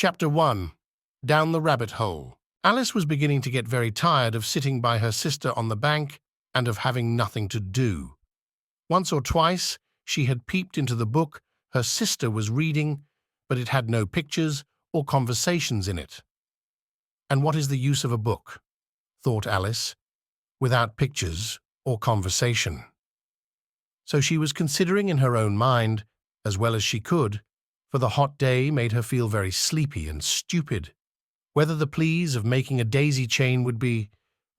Chapter 1. Down the Rabbit Hole. Alice was beginning to get very tired of sitting by her sister on the bank and of having nothing to do. Once or twice she had peeped into the book her sister was reading, but it had no pictures or conversations in it. And what is the use of a book, thought Alice, without pictures or conversation? So she was considering in her own mind, as well as she could, for the hot day made her feel very sleepy and stupid, whether the pleas of making a daisy chain would be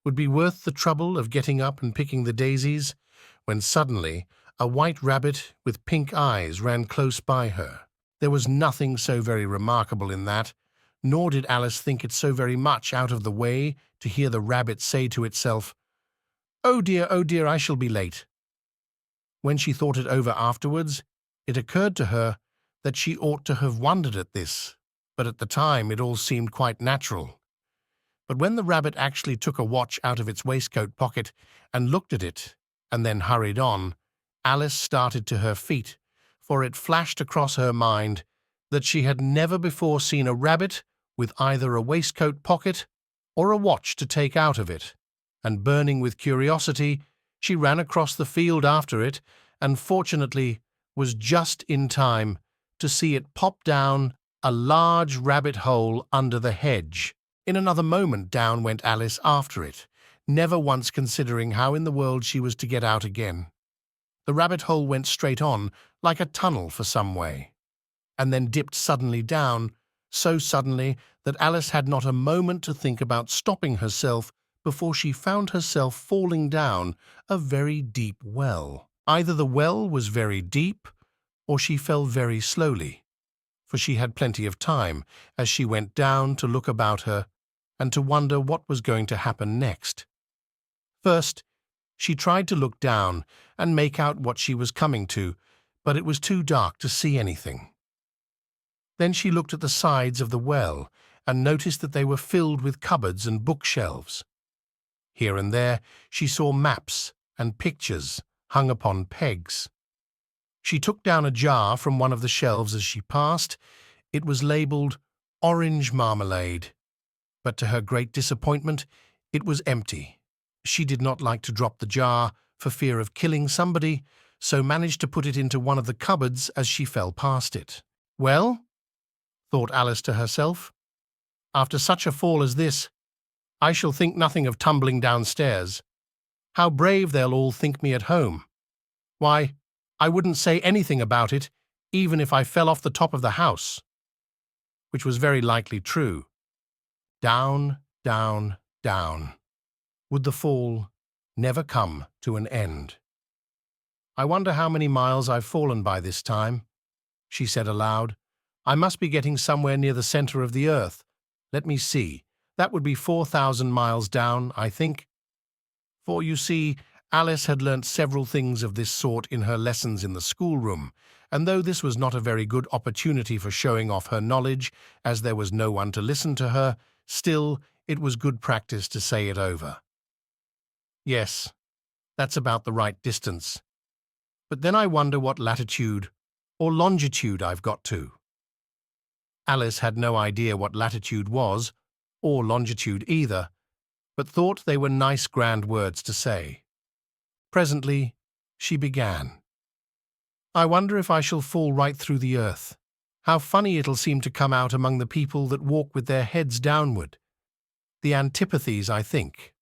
worth the trouble of getting up and picking the daisies, when suddenly a white rabbit with pink eyes ran close by her. There was nothing so very remarkable in that, nor did Alice think it so very much out of the way to hear the rabbit say to itself, oh dear, I shall be late." When she thought it over afterwards, it occurred to her that she ought to have wondered at this, but at the time it all seemed quite natural. But when the rabbit actually took a watch out of its waistcoat pocket and looked at it, and then hurried on, Alice started to her feet, for it flashed across her mind that she had never before seen a rabbit with either a waistcoat pocket or a watch to take out of it, and burning with curiosity, she ran across the field after it, and fortunately was just in time to see it pop down a large rabbit hole under the hedge. In another moment down went Alice after it, never once considering how in the world she was to get out again. The rabbit hole went straight on, like a tunnel for some way, and then dipped suddenly down, so suddenly that Alice had not a moment to think about stopping herself before she found herself falling down a very deep well. Either the well was very deep, or she fell very slowly, for she had plenty of time as she went down to look about her and to wonder what was going to happen next. First, she tried to look down and make out what she was coming to, but it was too dark to see anything. Then she looked at the sides of the well and noticed that they were filled with cupboards and bookshelves. Here and there she saw maps and pictures hung upon pegs. She took down a jar from one of the shelves as she passed. It was labelled orange marmalade, but to her great disappointment it was empty. She did not like to drop the jar for fear of killing somebody, so managed to put it into one of the cupboards as she fell past it. Well, thought Alice to herself, after such a fall as this, I shall think nothing of tumbling downstairs. How brave they'll all think me at home. Why, I wouldn't say anything about it, even if I fell off the top of the house. Which was very likely true. Down, down, down. Would the fall never come to an end? I wonder how many miles I've fallen by this time, she said aloud. I must be getting somewhere near the center of the earth. Let me see. That would be 4,000 miles down, I think. For, you see, Alice had learnt several things of this sort in her lessons in the schoolroom, and though this was not a very good opportunity for showing off her knowledge, as there was no one to listen to her, still it was good practice to say it over. Yes, that's about the right distance. But then I wonder what latitude or longitude I've got to. Alice had no idea what latitude was, or longitude either, but thought they were nice grand words to say. Presently she began. I wonder if I shall fall right through the earth. How funny it'll seem to come out among the people that walk with their heads downward. The antipathies, I think.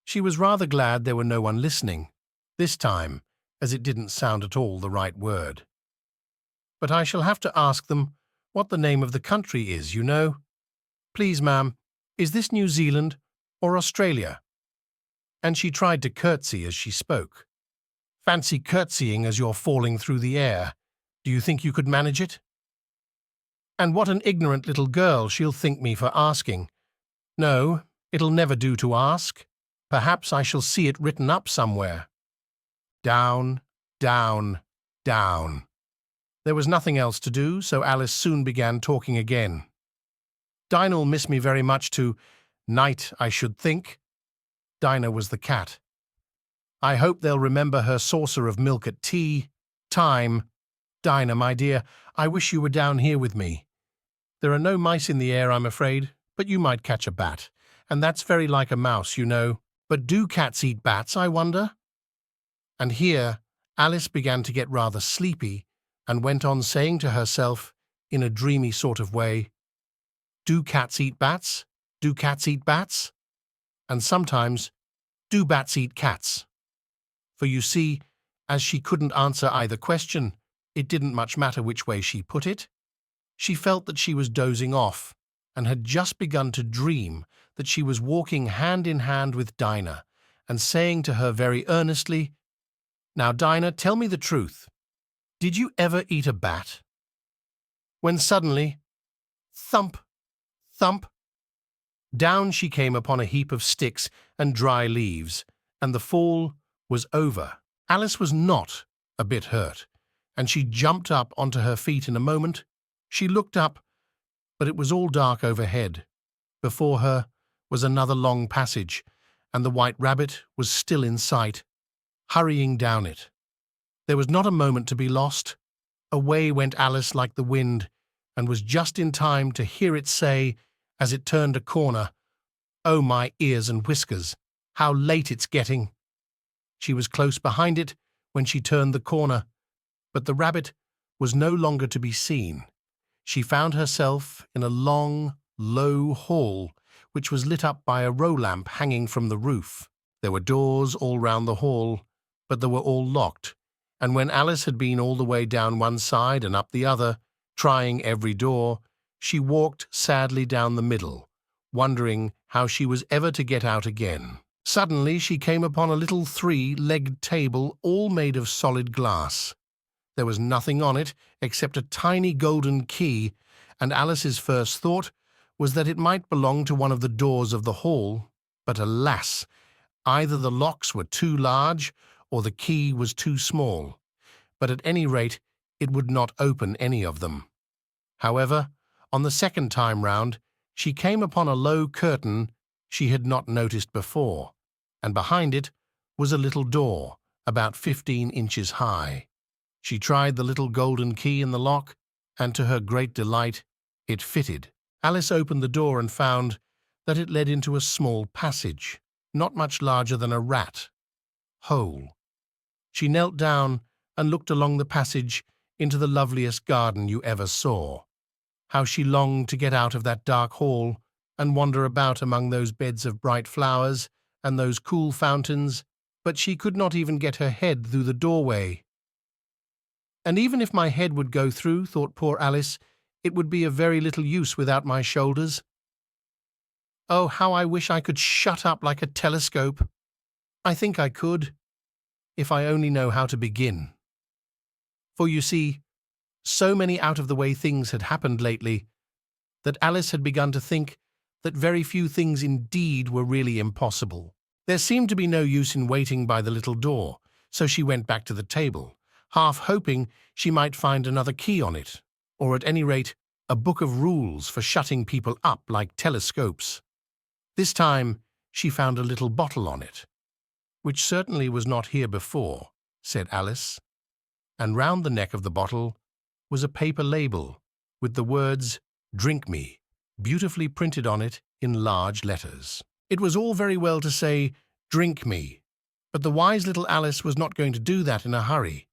She was rather glad there were no one listening, this time, as it didn't sound at all the right word. But I shall have to ask them what the name of the country is, you know. Please, ma'am, is this New Zealand or Australia? And she tried to curtsy as she spoke. Fancy curtsying as you're falling through the air. Do you think you could manage it? And what an ignorant little girl she'll think me for asking. No, it'll never do to ask. Perhaps I shall see it written up somewhere. Down, down, down. There was nothing else to do, so Alice soon began talking again. Dinah'll miss me very much to-night, I should think. Dinah was the cat. I hope they'll remember her saucer of milk at tea time. Dinah, my dear, I wish you were down here with me. There are no mice in the air, I'm afraid, but you might catch a bat. And that's very like a mouse, you know. But do cats eat bats, I wonder? And here Alice began to get rather sleepy and went on saying to herself, in a dreamy sort of way, do cats eat bats? Do cats eat bats? And sometimes, do bats eat cats? For you see, as she couldn't answer either question, it didn't much matter which way she put it. She felt that she was dozing off and had just begun to dream that she was walking hand in hand with Dinah and saying to her very earnestly, "Now, Dinah, tell me the truth. Did you ever eat a bat?" When suddenly, thump, thump, down she came upon a heap of sticks and dry leaves, and the fall was over. Alice was not a bit hurt, and she jumped up onto her feet in a moment. She looked up, but it was all dark overhead. Before her was another long passage, and the White Rabbit was still in sight, hurrying down it. There was not a moment to be lost. Away went Alice like the wind, and was just in time to hear it say, as it turned a corner, "Oh, my ears and whiskers, how late it's getting!" She was close behind it when she turned the corner, but the rabbit was no longer to be seen. She found herself in a long, low hall, which was lit up by a row lamp hanging from the roof. There were doors all round the hall, but they were all locked, and when Alice had been all the way down one side and up the other, trying every door, she walked sadly down the middle, wondering how she was ever to get out again. Suddenly she came upon a little three-legged table all made of solid glass. There was nothing on it except a tiny golden key, and Alice's first thought was that it might belong to one of the doors of the hall, but alas, either the locks were too large or the key was too small, but at any rate it would not open any of them. However, on the second time round, she came upon a low curtain she had not noticed before, and behind it was a little door about 15 inches high. She tried the little golden key in the lock, and to her great delight, it fitted. Alice opened the door and found that it led into a small passage, not much larger than a rat hole. She knelt down and looked along the passage into the loveliest garden you ever saw. How she longed to get out of that dark hall and wander about among those beds of bright flowers and those cool fountains, but she could not even get her head through the doorway. And even if my head would go through, thought poor Alice, it would be of very little use without my shoulders. Oh, how I wish I could shut up like a telescope. I think I could, if I only know how to begin. For you see, so many out-of-the-way things had happened lately that Alice had begun to think that very few things indeed were really impossible. There seemed to be no use in waiting by the little door, so she went back to the table, half hoping she might find another key on it, or at any rate a book of rules for shutting people up like telescopes. This time she found a little bottle on it, which certainly was not here before, said Alice, and round the neck of the bottle was a paper label with the words "Drink Me" beautifully printed on it in large letters. It was all very well to say, "Drink me," but the wise little Alice was not going to do that in a hurry.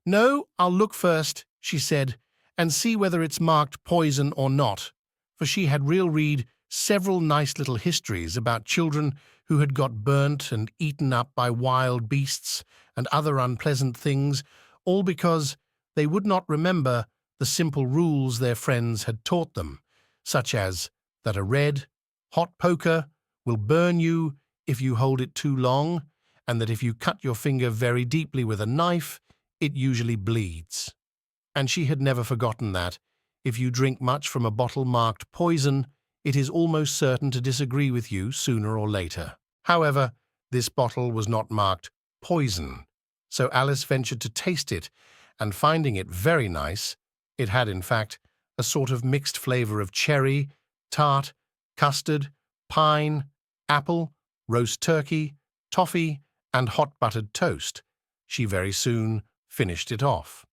"No, I'll look first," she said, "and see whether it's marked poison or not," for she had read several nice little histories about children who had got burnt and eaten up by wild beasts and other unpleasant things, all because they would not remember the simple rules their friends had taught them, such as that a red, hot poker will burn you if you hold it too long, and that if you cut your finger very deeply with a knife, it usually bleeds. And she had never forgotten that, if you drink much from a bottle marked poison, it is almost certain to disagree with you sooner or later. However, this bottle was not marked poison, so Alice ventured to taste it, and finding it very nice, it had in fact a sort of mixed flavour of cherry, tart, custard, pine, apple, roast turkey, toffee, and hot buttered toast. She very soon finished it off.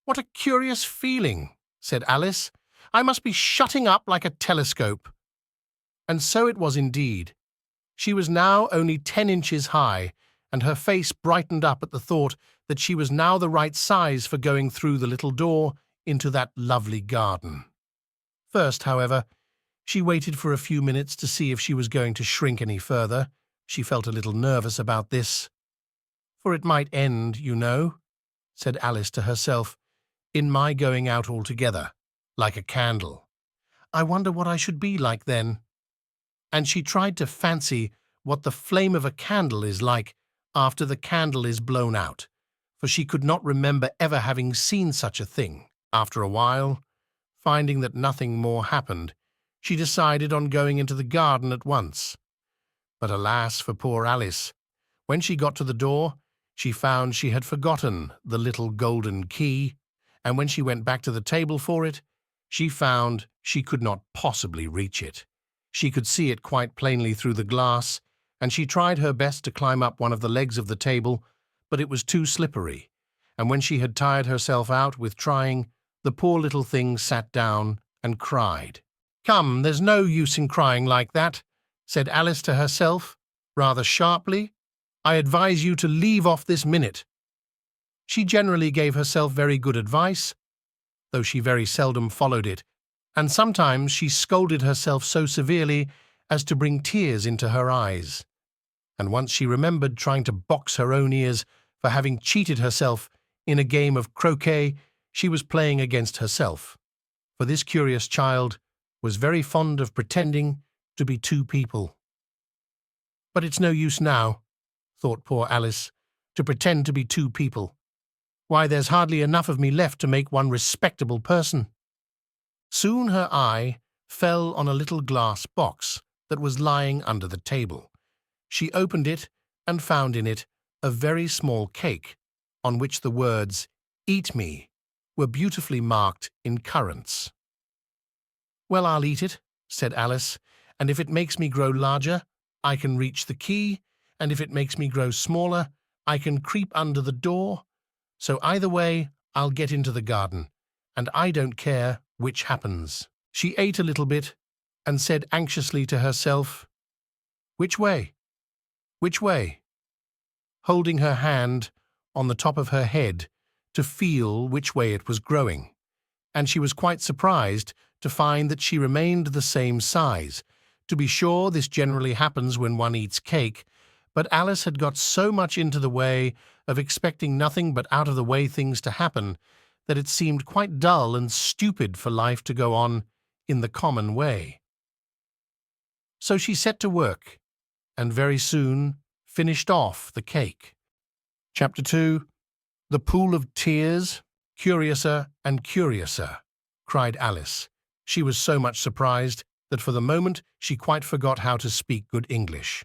"What a curious feeling," said Alice. I must be shutting up like a telescope." And so it was indeed. She was now only 10 inches high, and her face brightened up at the thought that she was now the right size for going through the little door into that lovely garden. First, however, she waited for a few minutes to see if she was going to shrink any further. She felt a little nervous about this. "For it might end, you know," said Alice to herself, "in my going out altogether, like a candle. I wonder what I should be like then." And she tried to fancy what the flame of a candle is like after the candle is blown out, for she could not remember ever having seen such a thing. After a while, finding that nothing more happened, she decided on going into the garden at once. But alas for poor Alice! When she got to the door, she found she had forgotten the little golden key, and when she went back to the table for it, she found she could not possibly reach it. She could see it quite plainly through the glass, and she tried her best to climb up one of the legs of the table, but it was too slippery, and when she had tired herself out with trying, the poor little thing sat down and cried. "Come, there's no use in crying like that," said Alice to herself, rather sharply. "I advise you to leave off this minute." She generally gave herself very good advice, though she very seldom followed it, and sometimes she scolded herself so severely as to bring tears into her eyes. And once she remembered trying to box her own ears for having cheated herself in a game of croquet she was playing against herself, for this curious child was very fond of pretending to be two people. "But it's no use now," thought poor Alice, "to pretend to be two people. Why, there's hardly enough of me left to make one respectable person." Soon her eye fell on a little glass box that was lying under the table. She opened it and found in it a very small cake, on which the words, "Eat me," were beautifully marked in currants. "Well, I'll eat it," said Alice, "and if it makes me grow larger, I can reach the key, and if it makes me grow smaller, I can creep under the door. So either way, I'll get into the garden, and I don't care which happens." She ate a little bit and said anxiously to herself, "Which way? Which way?" holding her hand on the top of her head to feel which way it was growing, and she was quite surprised to find that she remained the same size. To be sure, this generally happens when one eats cake, but Alice had got so much into the way of expecting nothing but out-of-the-way things to happen that it seemed quite dull and stupid for life to go on in the common way. So she set to work, and very soon finished off the cake. Chapter 2. "The Pool of Tears, Curiouser and Curiouser," cried Alice. She was so much surprised that for the moment she quite forgot how to speak good English.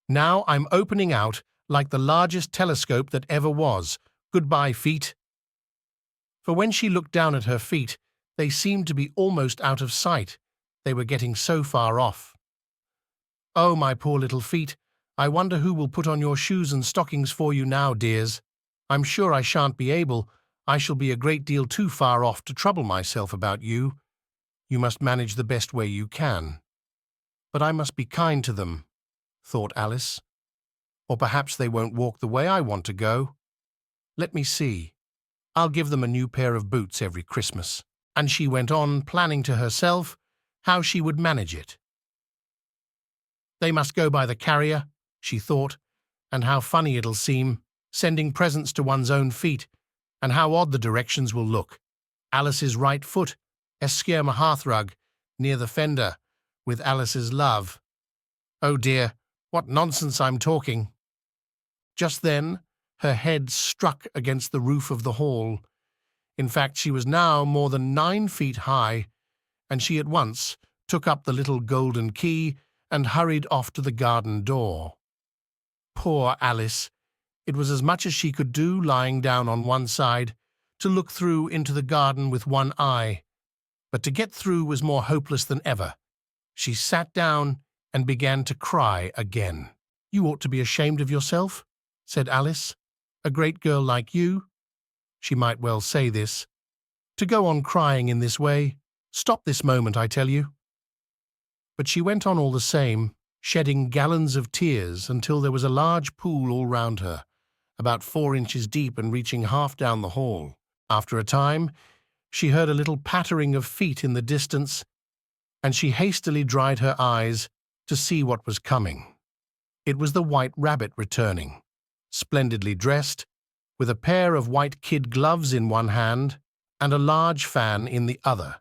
"Now I'm opening out like the largest telescope that ever was. Goodbye, feet." For when she looked down at her feet, they seemed to be almost out of sight. They were getting so far off. "Oh, my poor little feet, I wonder who will put on your shoes and stockings for you now, dears. I'm sure I shan't be able. I shall be a great deal too far off to trouble myself about you. You must manage the best way you can. But I must be kind to them," thought Alice. "Or perhaps they won't walk the way I want to go. Let me see. I'll give them a new pair of boots every Christmas." And she went on planning to herself how she would manage it. "They must go by the carrier," she thought, "and how funny it'll seem, sending presents to one's own feet, and how odd the directions will look. Alice's right foot, Esquerma hearthrug, near the fender, with Alice's love. Oh dear, what nonsense I'm talking." Just then, her head struck against the roof of the hall. In fact, she was now more than 9 feet high, and she at once took up the little golden key and hurried off to the garden door. Poor Alice! It was as much as she could do, lying down on one side, to look through into the garden with one eye. But to get through was more hopeless than ever. She sat down and began to cry again. "You ought to be ashamed of yourself," said Alice. "A great girl like you," she might well say this, "to go on crying in this way. Stop this moment, I tell you." But she went on all the same, shedding gallons of tears until there was a large pool all round her, about 4 inches deep and reaching half down the hall. After a time, she heard a little pattering of feet in the distance, and she hastily dried her eyes to see what was coming. It was the White Rabbit returning, splendidly dressed, with a pair of white kid gloves in one hand and a large fan in the other.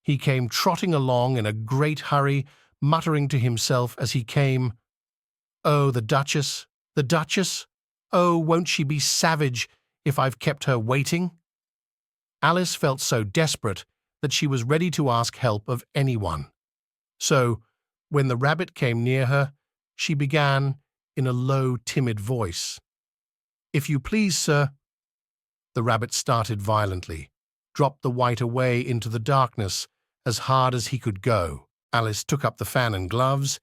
He came trotting along in a great hurry, muttering to himself as he came, "Oh, the Duchess, the Duchess! Oh, won't she be savage if I've kept her waiting?" Alice felt so desperate that she was ready to ask help of anyone. So, when the rabbit came near her, she began in a low, timid voice, "If you please, sir." The rabbit started violently, dropped the white away into the darkness as hard as he could go. Alice took up the fan and gloves,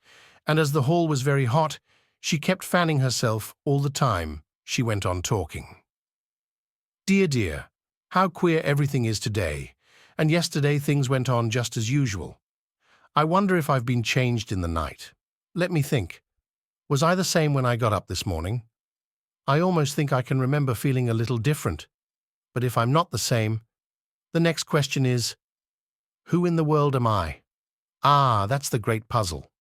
and as the hall was very hot, she kept fanning herself all the time she went on talking. "Dear, dear, how queer everything is today, and yesterday things went on just as usual. I wonder if I've been changed in the night. Let me think. Was I the same when I got up this morning? I almost think I can remember feeling a little different. But if I'm not the same, the next question is, who in the world am I? Ah, that's the great puzzle."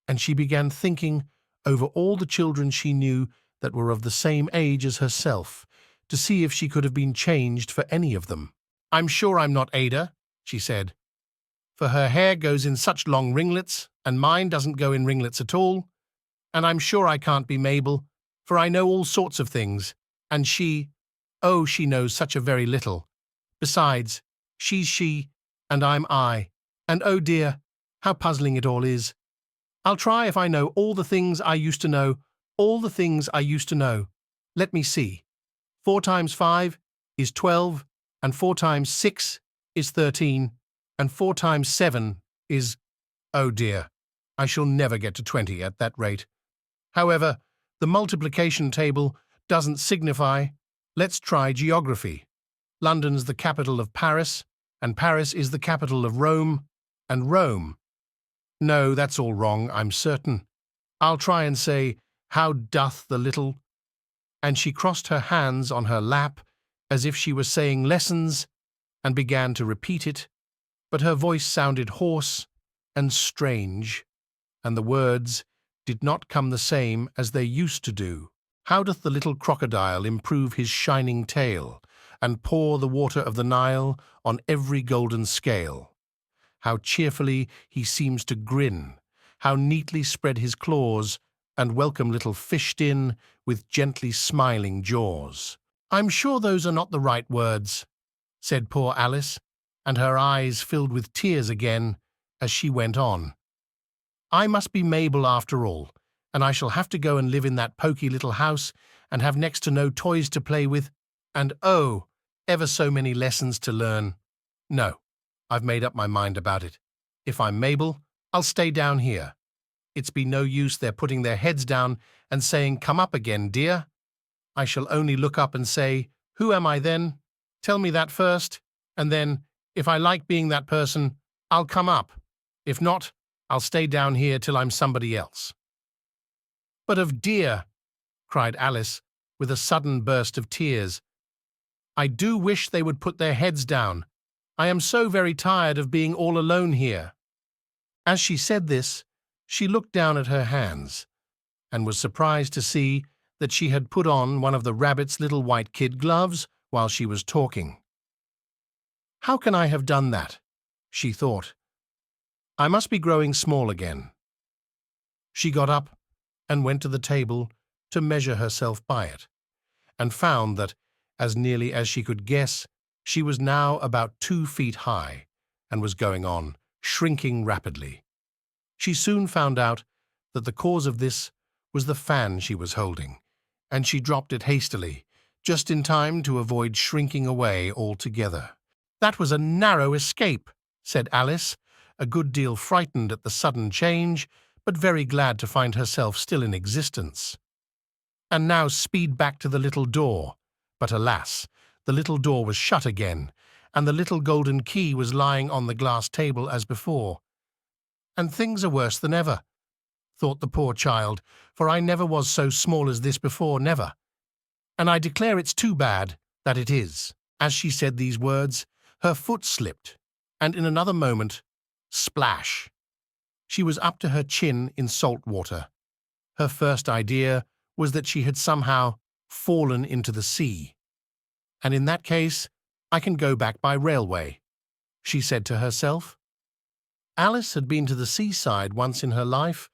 And she began thinking over all the children she knew that were of the same age as herself, to see if she could have been changed for any of them. "I'm sure I'm not Ada," she said, "for her hair goes in such long ringlets, and mine doesn't go in ringlets at all. And I'm sure I can't be Mabel, for I know all sorts of things, and she knows such a very little. Besides, she's she, and I'm I, and oh dear, how puzzling it all is. I'll try if I know all the things I used to know, all the things I used to know. Let me see. 4 times 5 is 12, and 4 times 6 is 13, and 4 times 7 is... Oh dear, I shall never get to 20 at that rate. However, the multiplication table doesn't signify. Let's try geography. London's the capital of Paris, and Paris is the capital of Rome, and Rome... No, that's all wrong, I'm certain. I'll try and say, how doth the little... And she crossed her hands on her lap as if she were saying lessons and began to repeat it, but her voice sounded hoarse and strange, and the words did not come the same as they used to do. How doth the little crocodile improve his shining tail, and pour the water of the Nile on every golden scale? How cheerfully he seems to grin, how neatly spread his claws, and welcome little fished in with gently smiling jaws. I'm sure those are not the right words, said poor Alice, and her eyes filled with tears again as she went on. I must be Mabel after all, and I shall have to go and live in that poky little house and have next to no toys to play with, and oh, ever so many lessons to learn. No, I've made up my mind about it. If I'm Mabel, I'll stay down here. It's been no use their putting their heads down and saying, come up again, dear. I shall only look up and say, who am I then? Tell me that first, and then, if I like being that person, I'll come up. If not, I'll stay down here till I'm somebody else. But of dear, cried Alice, with a sudden burst of tears, I do wish they would put their heads down. I am so very tired of being all alone here. As she said this, she looked down at her hands, and was surprised to see that she had put on one of the rabbit's little white kid gloves while she was talking. How can I have done that? She thought. I must be growing small again. She got up and went to the table to measure herself by it, and found that, as nearly as she could guess, she was now about 2 feet high, and was going on, shrinking rapidly. She soon found out that the cause of this was the fan she was holding, and she dropped it hastily, just in time to avoid shrinking away altogether. That was a narrow escape, said Alice, a good deal frightened at the sudden change, but very glad to find herself still in existence. And now speed back to the little door. But alas, the little door was shut again, and the little golden key was lying on the glass table as before. And things are worse than ever, thought the poor child, for I never was so small as this before, never. And I declare it's too bad that it is. As she said these words, her foot slipped, and in another moment, splash! She was up to her chin in salt water. Her first idea was that she had somehow fallen into the sea. And in that case, I can go back by railway, she said to herself. Alice had been to the seaside once in her life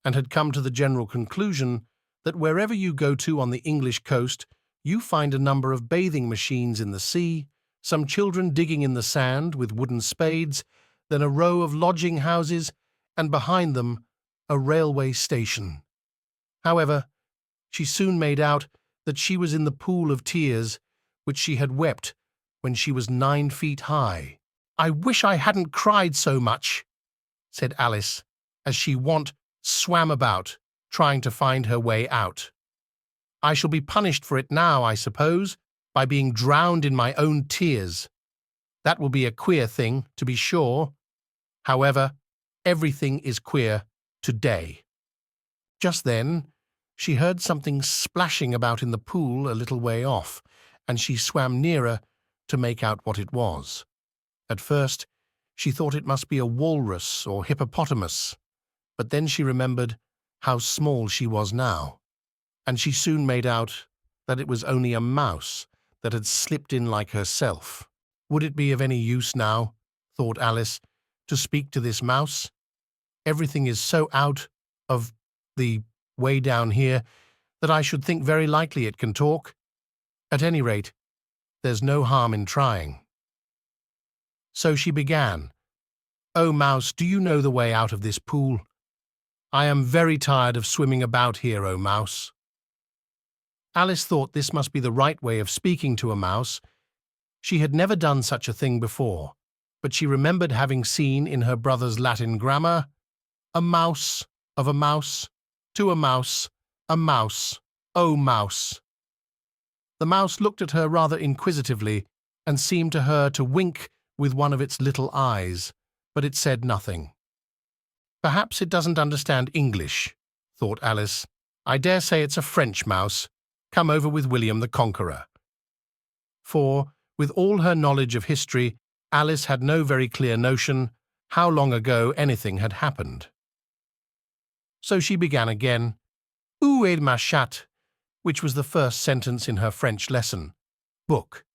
and had come to the general conclusion that wherever you go to on the English coast, you find a number of bathing machines in the sea, some children digging in the sand with wooden spades, then a row of lodging houses, and behind them a railway station. However, she soon made out that she was in the pool of tears which she had wept when she was 9 feet high. "I wish I hadn't cried so much," said Alice, as she swam about, trying to find her way out. "I shall be punished for it now, I suppose, by being drowned in my own tears. That will be a queer thing, to be sure. However, everything is queer today." Just then, she heard something splashing about in the pool a little way off, and she swam nearer to make out what it was. At first, she thought it must be a walrus or hippopotamus, but then she remembered how small she was now, and she soon made out that it was only a mouse that had slipped in like herself. Would it be of any use now, thought Alice, to speak to this mouse? Everything is so out of the way down here that I should think very likely it can talk. At any rate, there's no harm in trying. So she began. "Oh, mouse, do you know the way out of this pool? I am very tired of swimming about here, oh mouse." Alice thought this must be the right way of speaking to a mouse. She had never done such a thing before, but she remembered having seen in her brother's Latin grammar, "A mouse, of a mouse, to a mouse, oh mouse." The mouse looked at her rather inquisitively and seemed to her to wink with one of its little eyes, but it said nothing. "Perhaps it doesn't understand English," thought Alice. "I dare say it's a French mouse, come over with William the Conqueror." For, with all her knowledge of history, Alice had no very clear notion how long ago anything had happened. So she began again, "Où est ma chatte?" which was the first sentence in her French lesson book.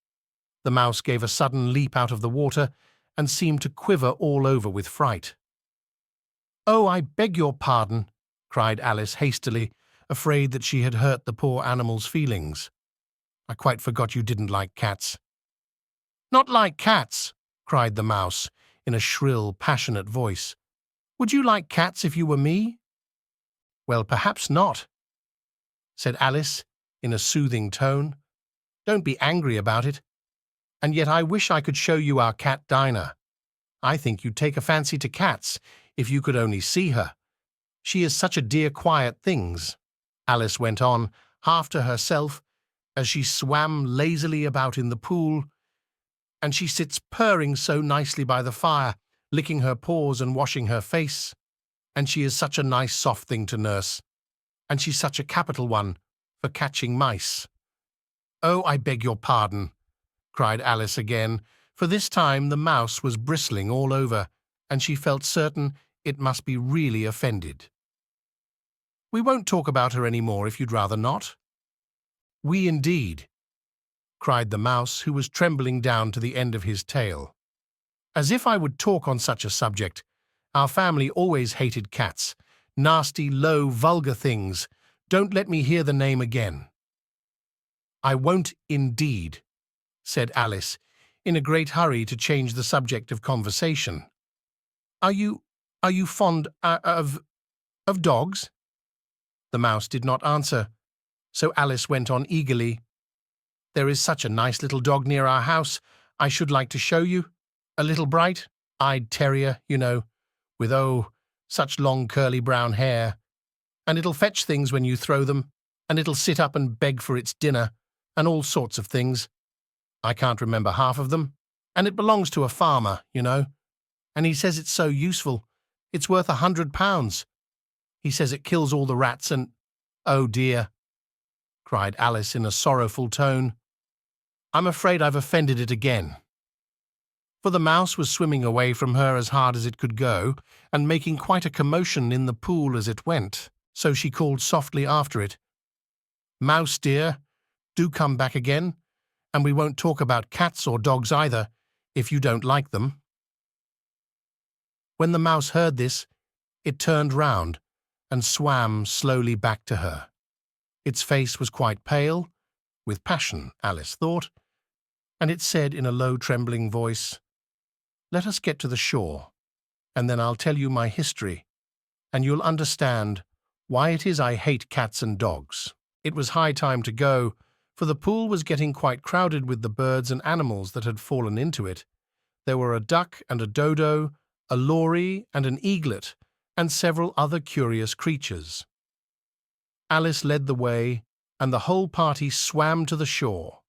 The mouse gave a sudden leap out of the water and seemed to quiver all over with fright. "Oh, I beg your pardon," cried Alice hastily, afraid that she had hurt the poor animal's feelings. "I quite forgot you didn't like cats." "Not like cats?" cried the mouse, in a shrill, passionate voice. "Would you like cats if you were me?" "Well, perhaps not," said Alice, in a soothing tone. "Don't be angry about it. And yet I wish I could show you our cat Dinah. I think you'd take a fancy to cats if you could only see her. She is such a dear quiet things," Alice went on, half to herself, as she swam lazily about in the pool, "and she sits purring so nicely by the fire, licking her paws and washing her face. And she is such a nice soft thing to nurse. And she's such a capital one for catching mice." "Oh, I beg your pardon," cried Alice again, for this time the mouse was bristling all over, and she felt certain it must be really offended. "We won't talk about her any more if you'd rather not." "We indeed," cried the mouse, who was trembling down to the end of his tail. "As if I would talk on such a subject. Our family always hated cats. Nasty, low, vulgar things. Don't let me hear the name again." "I won't indeed," said Alice, in a great hurry to change the subject of conversation. Are you fond of dogs?" The mouse did not answer, so Alice went on eagerly. "There is such a nice little dog near our house I should like to show you. A little bright-eyed terrier, you know, with, such long curly brown hair. And it'll fetch things when you throw them, and it'll sit up and beg for its dinner, and all sorts of things. I can't remember half of them, And it belongs to a farmer, you know. And he says it's so useful. It's worth £100. He says it kills all the rats and— "Oh dear," cried Alice in a sorrowful tone. "I'm afraid I've offended it again." For the mouse was swimming away from her as hard as it could go, and making quite a commotion in the pool as it went, so she called softly after it, "Mouse dear, do come back again, and we won't talk about cats or dogs either, if you don't like them." When the mouse heard this, it turned round and swam slowly back to her. Its face was quite pale, with passion, Alice thought, and it said in a low, trembling voice, "Let us get to the shore, and then I'll tell you my history, and you'll understand why it is I hate cats and dogs." It was high time to go, for the pool was getting quite crowded with the birds and animals that had fallen into it. There were a duck and a dodo, a lory and an eaglet, and several other curious creatures. Alice led the way, and the whole party swam to the shore.